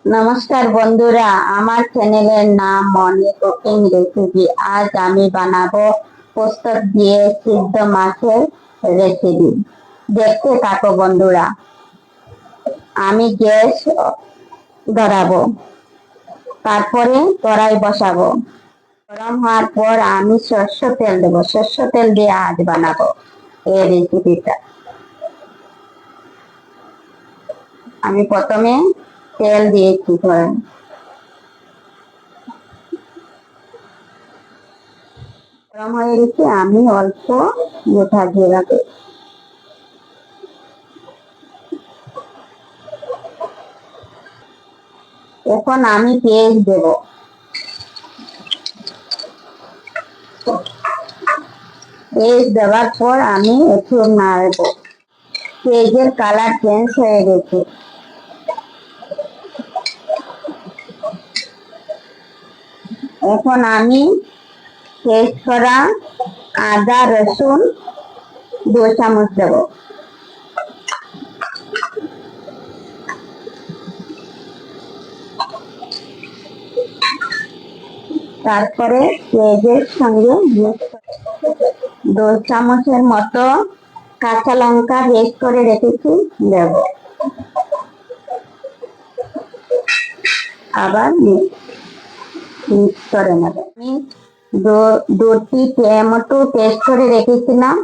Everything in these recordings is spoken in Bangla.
নমস্কার বন্ধুরা, আমার চ্যানেলের নাম মনি কুকিং রেসিপি। আজ আমি বানাবো পোস্ত দিয়ে সিদ্ধ মাছের রেসিপি। দেখতে থাকো বন্ধুরা। আমি গ্যাস ধরাবো, তারপরে কড়াই বসাবো। গরম হওয়ার পর আমি সর্ষে তেল দেবো। সর্ষে তেল দিয়ে আজ বানাবো এই রেসিপিটা। আমি প্রথমে তেল দিয়েছি, গরম হয়ে গেছে। আমি অল্প গোটা জিরা দেব। এখন আমি পেঁয়াজ দেব। পেঁয়াজ দেওয়ার পর আমি একটু নাড়বো। পেঁয়াজের কালার চেঞ্জ হয়ে গেছে। এখন আমি পেস্ট করা আদা রসুন 2 চামচ দেব। তারপরে পেঁয়াজের সঙ্গে 2 চামচের মতো কাঁচা লঙ্কা পেস্ট করে রেখেছি দেব। আবার মিক্স করে নেব। আমি 2টি টমেটো পেস্ট করে রেখেছিলাম,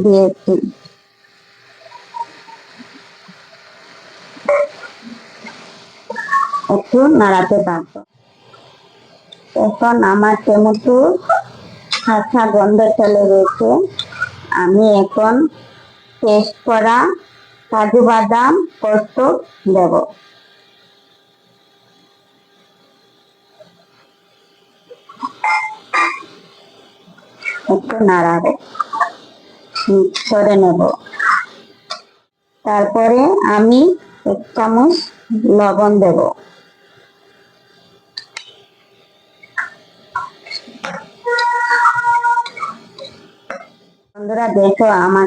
দিয়েছি। একটু নাড়াতে থাকবো। এখন আমার টমেটো কাঁচা গন্ধ চলে গেছে। আমি এখন পেস্ট করা কাজু বাদাম পোস্ত দেব। একটু নাড়াবো, মিক্স করে নেব। তারপরে আমি 1 চামচ লবণ দেব। বন্ধুরা দেখো, আমার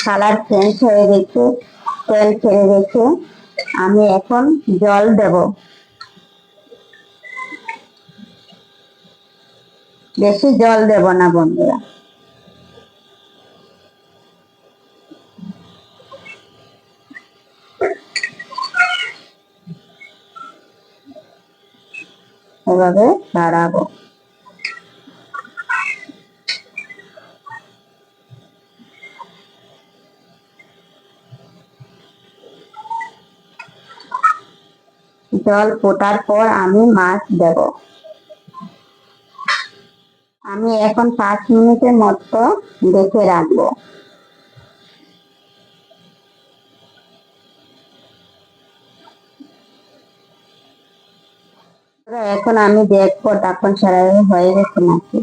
কালার চেঞ্জ হয়ে গেছে, তেল ছেড়ে গেছে। আমি এখন জল দেব। বেশি জল দেব না বন্ধুরা। এভাবে নাড়াবো। জল ফোটার পর আমি মাছ দেব। আমি এখন 5 মিনিটের মতো ঢেকে রাখবো। এখন আমি দেখবো ঢাকন ছাড়াই হয়ে গেছে নাকি।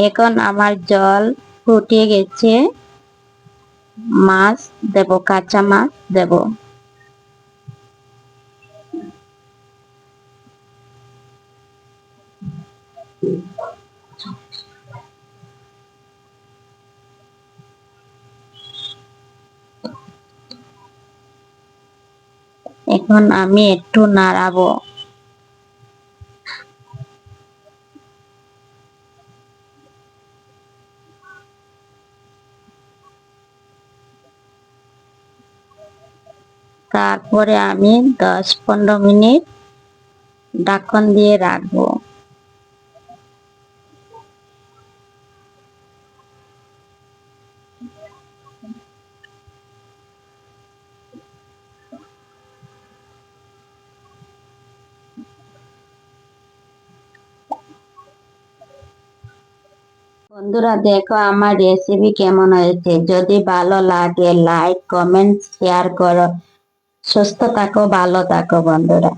এখন আমার জল ফুটে গেছে। মাছ দেব, কাঁচা মাছ দেব। এখন আমি একটু নাড়াবো। তারপরে আমি 10-15 মিনিট ঢাকন দিয়ে রাখবো। বন্ধুরা দেখো, আমার রেসিপি কেমন হয়েছে। যদি ভালো লাগে লাইক কমেন্ট শেয়ার করো। সুস্থ থাকো, ভালো থাকো বন্ধুরা।